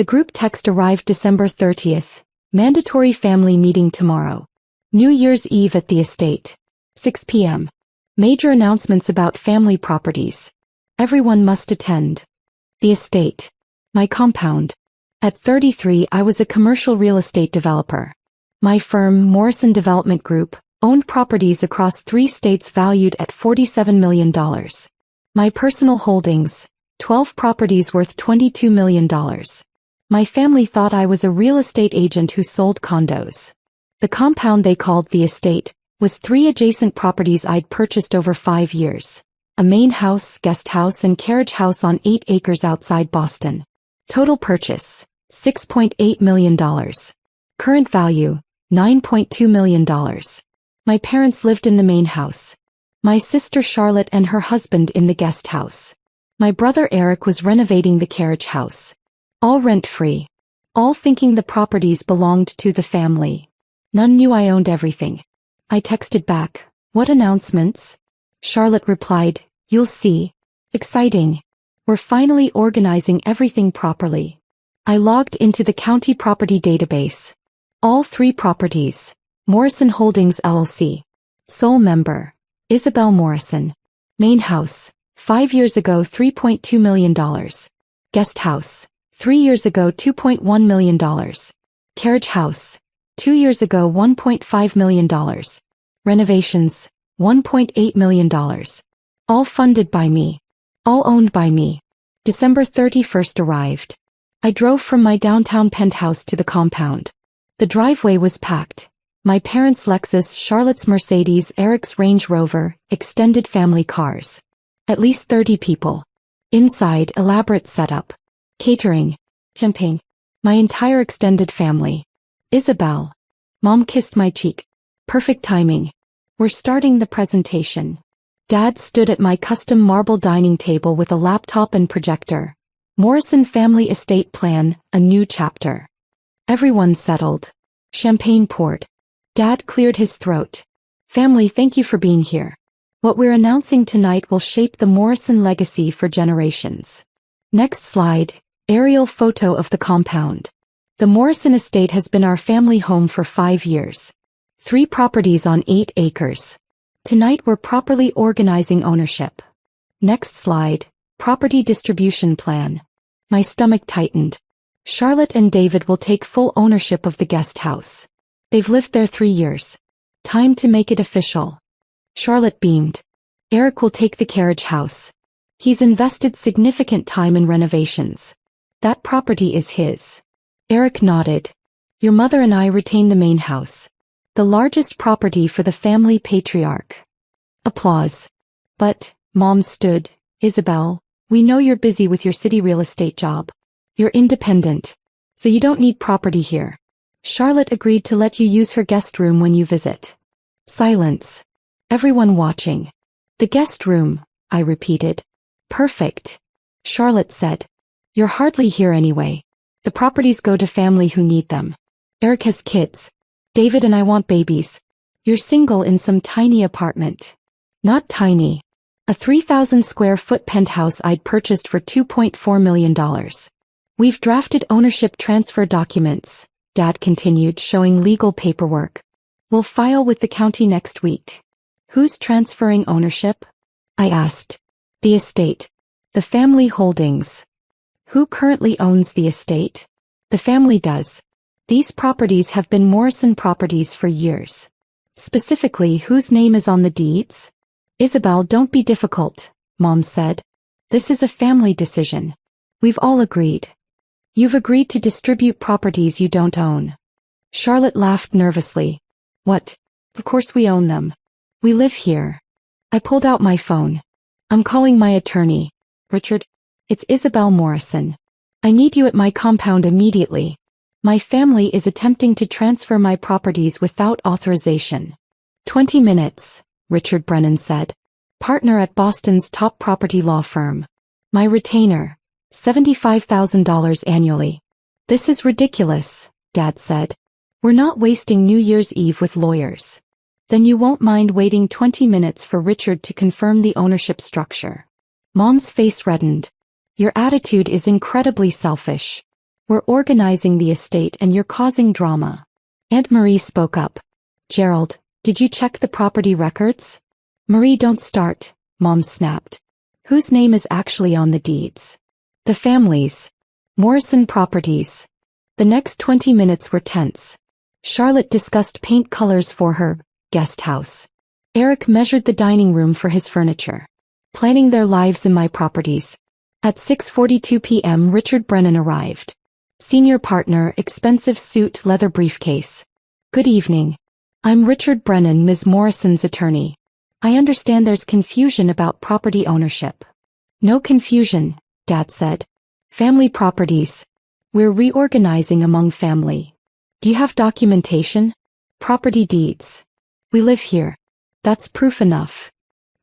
The group text arrived December 30th. Mandatory family meeting tomorrow. New Year's Eve at the estate. 6 p.m. Major announcements about family properties. Everyone must attend. The estate. My compound. At 33, I was a commercial real estate developer. My firm, Morrison Development Group, owned properties across 3 states valued at $47 million. My personal holdings, 12 properties worth $22 million. My family thought I was a real estate agent who sold condos. The compound they called the estate was 3 adjacent properties I'd purchased over 5 years. A main house, guest house and carriage house on 8 acres outside Boston. Total purchase, $6.8 million. Current value, $9.2 million. My parents lived in the main house. My sister Charlotte and her husband in the guest house. My brother Eric was renovating the carriage house. All rent-free. All thinking the properties belonged to the family. None knew I owned everything. I texted back, "What announcements?" Charlotte replied, "You'll see. Exciting. We're finally organizing everything properly." I logged into the county property database. All 3 properties. Morrison Holdings LLC. Sole member. Isabel Morrison. Main house. 5 years ago $3.2 million. Guest house. 3 years ago $2.1 million. Carriage house. 2 years ago $1.5 million. Renovations. $1.8 million. All funded by me. All owned by me. December 31st arrived. I drove from my downtown penthouse to the compound. The driveway was packed. My parents' Lexus, Charlotte's Mercedes, Eric's Range Rover, extended family cars. At least 30 people. Inside, elaborate setup. Catering. Champagne. My entire extended family. Isabel. Mom kissed my cheek. Perfect timing. We're starting the presentation. Dad stood at my custom marble dining table with a laptop and projector. Morrison Family Estate Plan, a new chapter. Everyone settled. Champagne poured. Dad cleared his throat. "Family, thank you for being here. What we're announcing tonight will shape the Morrison legacy for generations." Next slide, aerial photo of the compound. The Morrison estate has been our family home for 5 years. 3 properties on 8 acres. Tonight we're properly organizing ownership. Next slide, property distribution plan. My stomach tightened. Charlotte and David will take full ownership of the guest house. They've lived there 3 years. Time to make it official. Charlotte beamed. Eric will take the carriage house. He's invested significant time in renovations. That property is his. Eric nodded. Your mother and I retain the main house. The largest property for the family patriarch. Applause. But, Mom stood, Isabel, we know you're busy with your city real estate job. You're independent. So you don't need property here. Charlotte agreed to let you use her guest room when you visit. Silence. Everyone watching. The guest room, I repeated. Perfect. Charlotte said. You're hardly here anyway. The properties go to family who need them. Eric has kids. David and I want babies. You're single in some tiny apartment. Not tiny. A 3,000 square foot penthouse I'd purchased for $2.4 million. We've drafted ownership transfer documents, Dad continued, showing legal paperwork. We'll file with the county next week. Who's transferring ownership? I asked. The estate. The family holdings. Who currently owns the estate? The family does. These properties have been Morrison properties for years. Specifically, whose name is on the deeds? Isabel, don't be difficult, Mom said. This is a family decision. We've all agreed. You've agreed to distribute properties you don't own. Charlotte laughed nervously. What? Of course we own them. We live here. I pulled out my phone. I'm calling my attorney. Richard? It's Isabel Morrison. I need you at my compound immediately. My family is attempting to transfer my properties without authorization. 20 minutes, Richard Brennan said. Partner at Boston's top property law firm. My retainer. $75,000 annually. This is ridiculous, Dad said. We're not wasting New Year's Eve with lawyers. Then you won't mind waiting 20 minutes for Richard to confirm the ownership structure. Mom's face reddened. Your attitude is incredibly selfish. We're organizing the estate and you're causing drama. Aunt Marie spoke up. Gerald, did you check the property records? Marie, don't start, Mom snapped. Whose name is actually on the deeds? The family's. Morrison Properties. The next 20 minutes were tense. Charlotte discussed paint colors for her guest house. Eric measured the dining room for his furniture. Planning their lives in my properties. At 6:42 p.m. Richard Brennan arrived. Senior partner, expensive suit, leather briefcase. Good evening. I'm Richard Brennan, Ms. Morrison's attorney. I understand there's confusion about property ownership. No confusion, Dad said. Family properties. We're reorganizing among family. Do you have documentation? Property deeds. We live here. That's proof enough.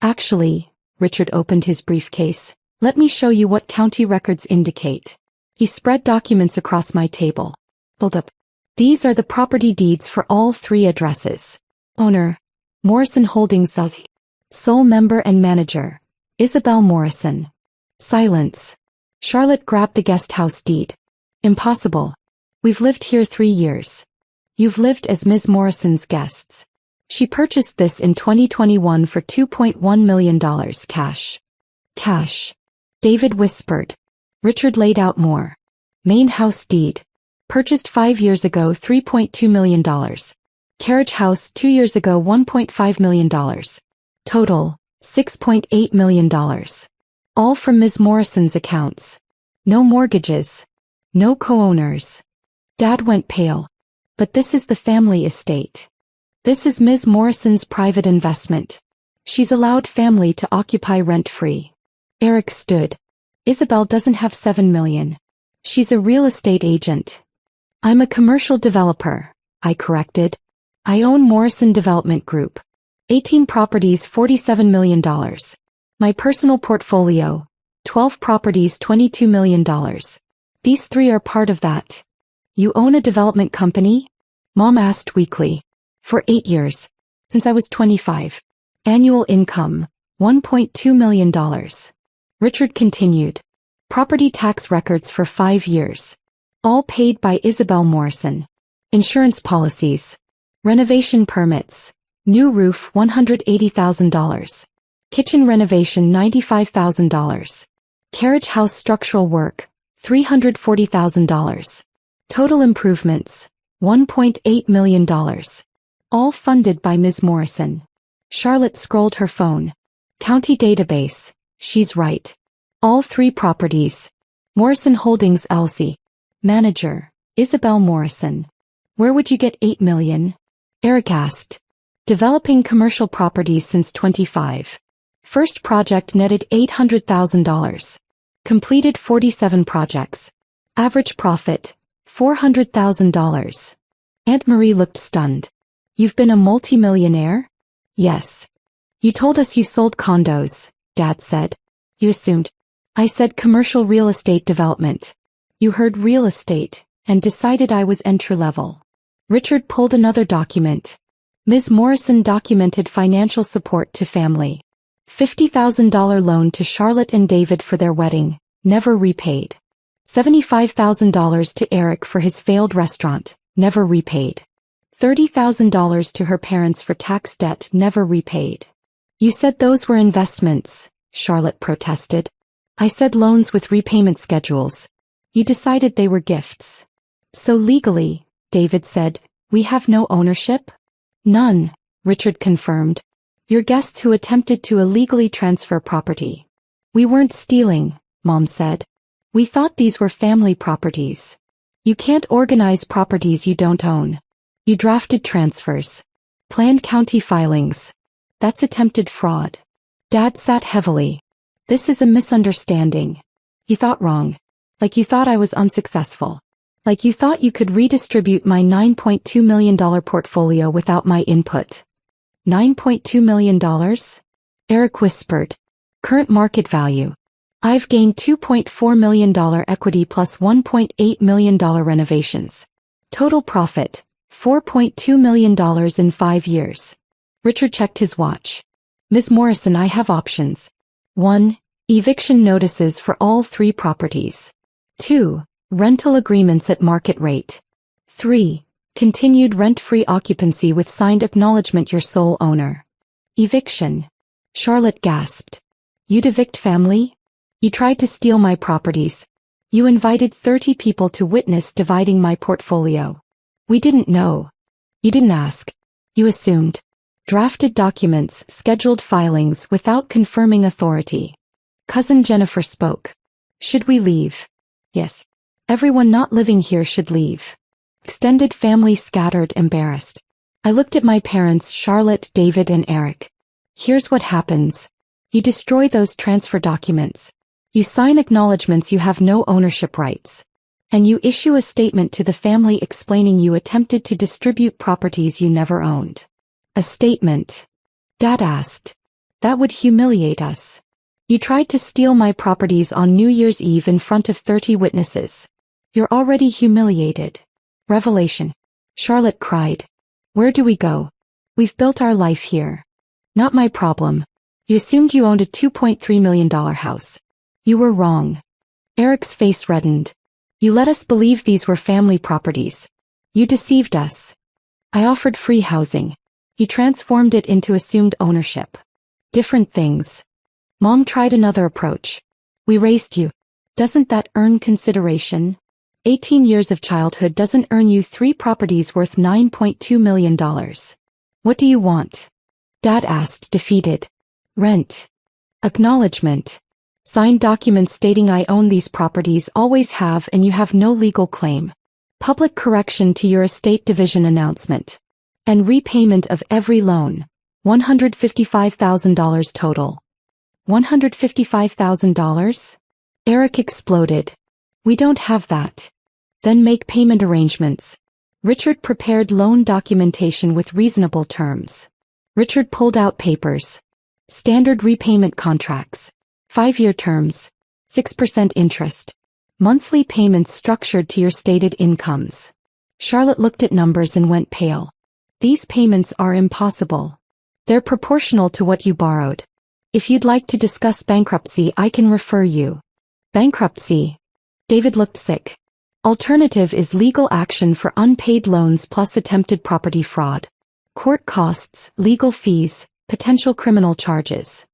Actually, Richard opened his briefcase. Let me show you what county records indicate. He spread documents across my table. Hold up. These are the property deeds for all 3 addresses. Owner, Morrison Holdings of. Sole member and manager, Isabel Morrison. Silence. Charlotte grabbed the guest house deed. Impossible. We've lived here 3 years. You've lived as Ms. Morrison's guests. She purchased this in 2021 for $2.1 million cash. Cash. David whispered. Richard laid out more. Main house deed. Purchased 5 years ago, $3.2 million. Carriage house 2 years ago, $1.5 million. Total, $6.8 million. All from Ms. Morrison's accounts. No mortgages. No co-owners. Dad went pale. But this is the family estate. This is Ms. Morrison's private investment. She's allowed family to occupy rent-free. Eric stood. Isabel doesn't have $7 million. She's a real estate agent. I'm a commercial developer, I corrected. I own Morrison Development Group. 18 properties, $47 million. My personal portfolio, 12 properties, $22 million. These 3 are part of that. You own a development company? Mom asked weakly. For 8 years. Since I was 25. Annual income, $1.2 million. Richard continued. Property tax records for 5 years. All paid by Isabel Morrison. Insurance policies. Renovation permits. New roof, $180,000. Kitchen renovation, $95,000. Carriage house structural work, $340,000. Total improvements, $1.8 million. All funded by Ms. Morrison. Charlotte scrolled her phone. County database. She's right. All 3 properties. Morrison Holdings LC. Manager, Isabel Morrison. Where would you get $8 million? Eric asked. Developing commercial properties since 25. First project netted $800,000. Completed 47 projects. Average profit, $400,000. Aunt Marie looked stunned. You've been a multimillionaire? Yes. You told us you sold condos, Dad said. You assumed. I said commercial real estate development. You heard real estate, and decided I was entry-level. Richard pulled another document. Ms. Morrison documented financial support to family. $50,000 loan to Charlotte and David for their wedding, never repaid. $75,000 to Eric for his failed restaurant, never repaid. $30,000 to her parents for tax debt, never repaid. You said those were investments, Charlotte protested. I said loans with repayment schedules. You decided they were gifts. So legally, David said, we have no ownership? None, Richard confirmed. Your guests who attempted to illegally transfer property. We weren't stealing, Mom said. We thought these were family properties. You can't organize properties you don't own. You drafted transfers. Planned county filings. That's attempted fraud. Dad sat heavily. This is a misunderstanding. You thought wrong. Like you thought I was unsuccessful. Like you thought you could redistribute my $9.2 million portfolio without my input. $9.2 million? Eric whispered. Current market value. I've gained $2.4 million equity plus $1.8 million renovations. Total profit, $4.2 million in 5 years. Richard checked his watch. Ms. Morrison, I have options. 1. Eviction notices for all 3 properties. 2. Rental agreements at market rate. 3. Continued rent-free occupancy with signed acknowledgement you're sole owner. Eviction. Charlotte gasped. You'd evict family? You tried to steal my properties. You invited 30 people to witness dividing my portfolio. We didn't know. You didn't ask. You assumed. Drafted documents, scheduled filings without confirming authority. Cousin Jennifer spoke. Should we leave? Yes. Everyone not living here should leave. Extended family scattered, embarrassed. I looked at my parents, Charlotte, David, and Eric. Here's what happens. You destroy those transfer documents. You sign acknowledgements you have no ownership rights. And you issue a statement to the family explaining you attempted to distribute properties you never owned. A statement. Dad asked. That would humiliate us. You tried to steal my properties on New Year's Eve in front of 30 witnesses. You're already humiliated. Revelation. Charlotte cried. Where do we go? We've built our life here. Not my problem. You assumed you owned a $2.3 million house. You were wrong. Eric's face reddened. You let us believe these were family properties. You deceived us. I offered free housing. You transformed it into assumed ownership. Different things. Mom tried another approach. We raised you. Doesn't that earn consideration? 18 years of childhood doesn't earn you 3 properties worth $9.2 million. What do you want? Dad asked, defeated. Rent. Acknowledgement. Signed documents stating I own these properties, always have, and you have no legal claim. Public correction to your estate division announcement. And repayment of every loan. $155,000 total. $155,000? Eric exploded. We don't have that. Then make payment arrangements. Richard prepared loan documentation with reasonable terms. Richard pulled out papers. Standard repayment contracts. 5-year terms. 6% interest. Monthly payments structured to your stated incomes. Charlotte looked at numbers and went pale. These payments are impossible. They're proportional to what you borrowed. If you'd like to discuss bankruptcy, I can refer you. Bankruptcy. David looked sick. Alternative is legal action for unpaid loans plus attempted property fraud. Court costs, legal fees, potential criminal charges.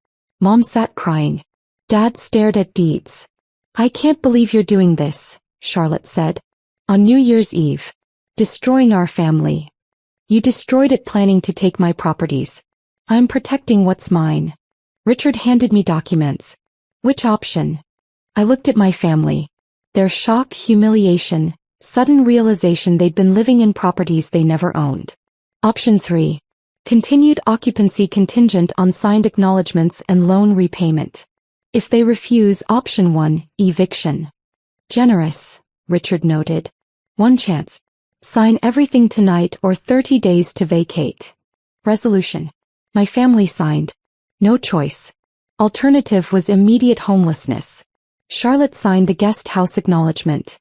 Mom sat crying. Dad stared at deeds. I can't believe you're doing this, Charlotte said. On New Year's Eve. Destroying our family. You destroyed it planning to take my properties. I'm protecting what's mine. Richard handed me documents. Which option? I looked at my family. Their shock, humiliation, sudden realization they'd been living in properties they never owned. Option 3. Continued occupancy contingent on signed acknowledgements and loan repayment. If they refuse, option 1, eviction. Generous, Richard noted. One chance. Sign everything tonight or 30 days to vacate. Resolution. My family signed. No choice. Alternative was immediate homelessness. Charlotte signed the guest house acknowledgement.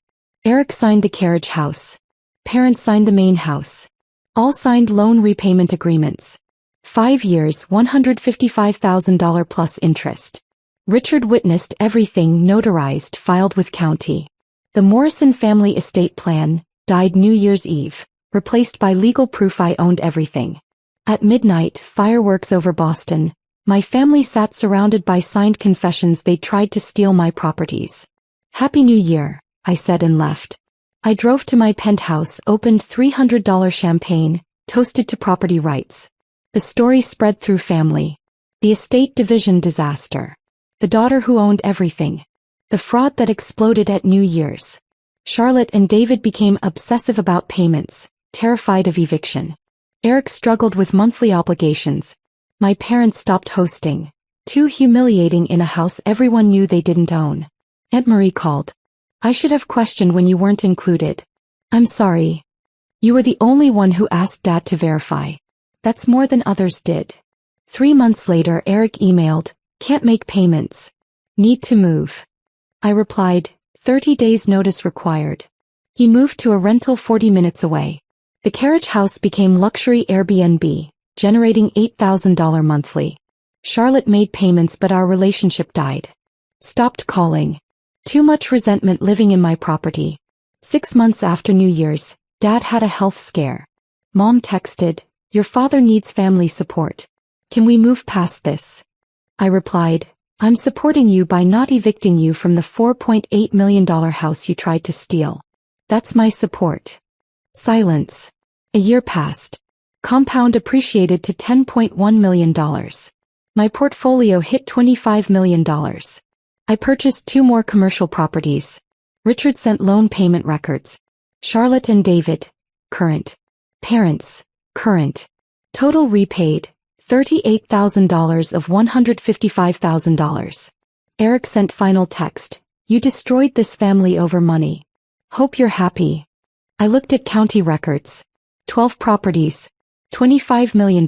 Eric signed the carriage house. Parents signed the main house. All signed loan repayment agreements. 5 years, $155,000 plus interest. Richard witnessed everything, notarized, filed with county. The Morrison family estate plan, died New Year's Eve, replaced by legal proof I owned everything. At midnight, fireworks over Boston. My family sat surrounded by signed confessions they tried to steal my properties. Happy New Year, I said and left. I drove to my penthouse, opened $300 champagne, toasted to property rights. The story spread through family. The estate division disaster. The daughter who owned everything. The fraud that exploded at New Year's. Charlotte and David became obsessive about payments, terrified of eviction. Eric struggled with monthly obligations. My parents stopped hosting. Too humiliating in a house everyone knew they didn't own. Aunt Marie called. I should have questioned when you weren't included. I'm sorry. You were the only one who asked Dad to verify. That's more than others did. 3 months later, Eric emailed, can't make payments. Need to move. I replied, 30 days notice required. He moved to a rental 40 minutes away. The carriage house became luxury Airbnb, generating $8,000 monthly. Charlotte made payments but our relationship died. Stopped calling. Too much resentment living in my property. 6 months after New Year's, Dad had a health scare. Mom texted, "Your father needs family support. Can we move past this?" I replied, "I'm supporting you by not evicting you from the $4.8 million house you tried to steal. That's my support." Silence. A year passed. Compound appreciated to $10.1 million. My portfolio hit $25 million. I purchased 2 more commercial properties. Richard sent loan payment records. Charlotte and David, current. Parents, current. Total repaid, $38,000 of $155,000. Eric sent final text, "You destroyed this family over money. Hope you're happy." I looked at county records. 12 properties, $25 million.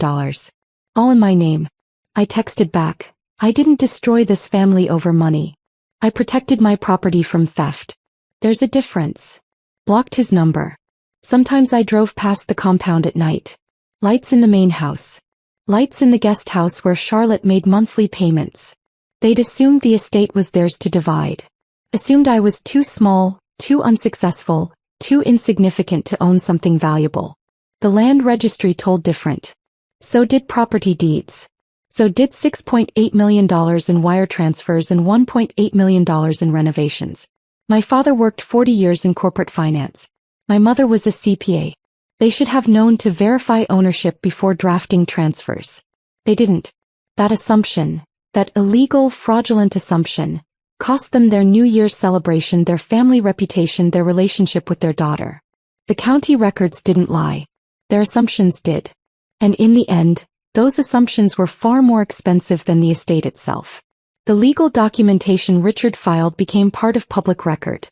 All in my name. I texted back, "I didn't destroy this family over money. I protected my property from theft. There's a difference." Blocked his number. Sometimes I drove past the compound at night. Lights in the main house. Lights in the guest house where Charlotte made monthly payments. They'd assumed the estate was theirs to divide. Assumed I was too small, too unsuccessful, too insignificant to own something valuable. The land registry told different. So did property deeds. So did $6.8 million in wire transfers and $1.8 million in renovations. My father worked 40 years in corporate finance. My mother was a CPA. They should have known to verify ownership before drafting transfers. They didn't. That assumption, that illegal, fraudulent assumption, cost them their New Year's celebration, their family reputation, their relationship with their daughter. The county records didn't lie. Their assumptions did. And in the end, those assumptions were far more expensive than the estate itself. The legal documentation Richard filed became part of public record.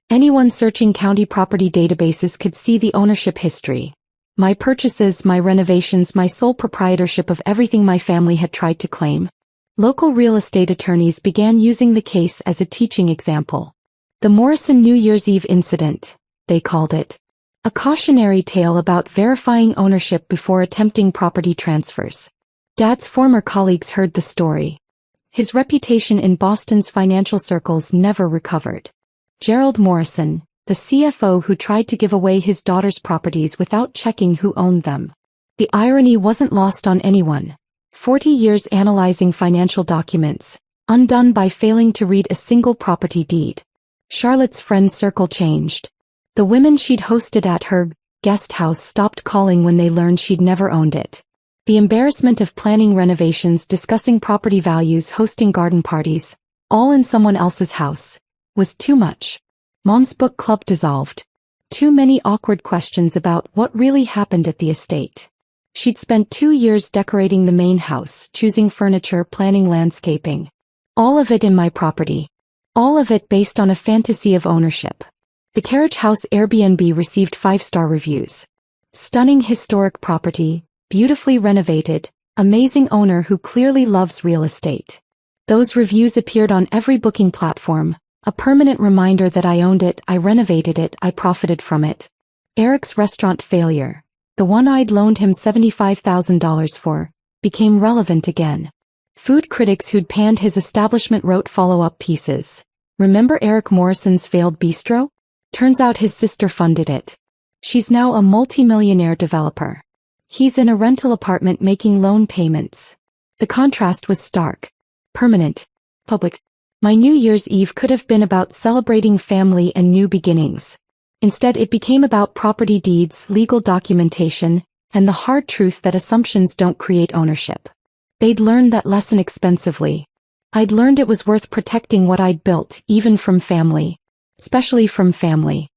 Anyone searching county property databases could see the ownership history. My purchases, my renovations, my sole proprietorship of everything my family had tried to claim. Local real estate attorneys began using the case as a teaching example. The Morrison New Year's Eve incident, they called it. A cautionary tale about verifying ownership before attempting property transfers. Dad's former colleagues heard the story. His reputation in Boston's financial circles never recovered. Gerald Morrison, the CFO who tried to give away his daughter's properties without checking who owned them. The irony wasn't lost on anyone. 40 years analyzing financial documents, undone by failing to read a single property deed. Charlotte's friend circle changed. The women she'd hosted at her guest house stopped calling when they learned she'd never owned it. The embarrassment of planning renovations, discussing property values, hosting garden parties, all in someone else's house, was too much. Mom's book club dissolved. Too many awkward questions about what really happened at the estate. She'd spent 2 years decorating the main house, choosing furniture, planning landscaping. All of it in my property. All of it based on a fantasy of ownership. The Carriage House Airbnb received 5-star reviews. Stunning historic property, beautifully renovated, amazing owner who clearly loves real estate. Those reviews appeared on every booking platform, a permanent reminder that I owned it, I renovated it, I profited from it. Eric's restaurant failure, the one I'd loaned him $75,000 for, became relevant again. Food critics who'd panned his establishment wrote follow-up pieces. Remember Eric Morrison's failed bistro? Turns out his sister funded it. She's now a multi-millionaire developer. He's in a rental apartment making loan payments. The contrast was stark. Permanent. Public. My New Year's Eve could have been about celebrating family and new beginnings. Instead, it became about property deeds, legal documentation, and the hard truth that assumptions don't create ownership. They'd learned that lesson expensively. I'd learned it was worth protecting what I'd built, even from family. Especially from family.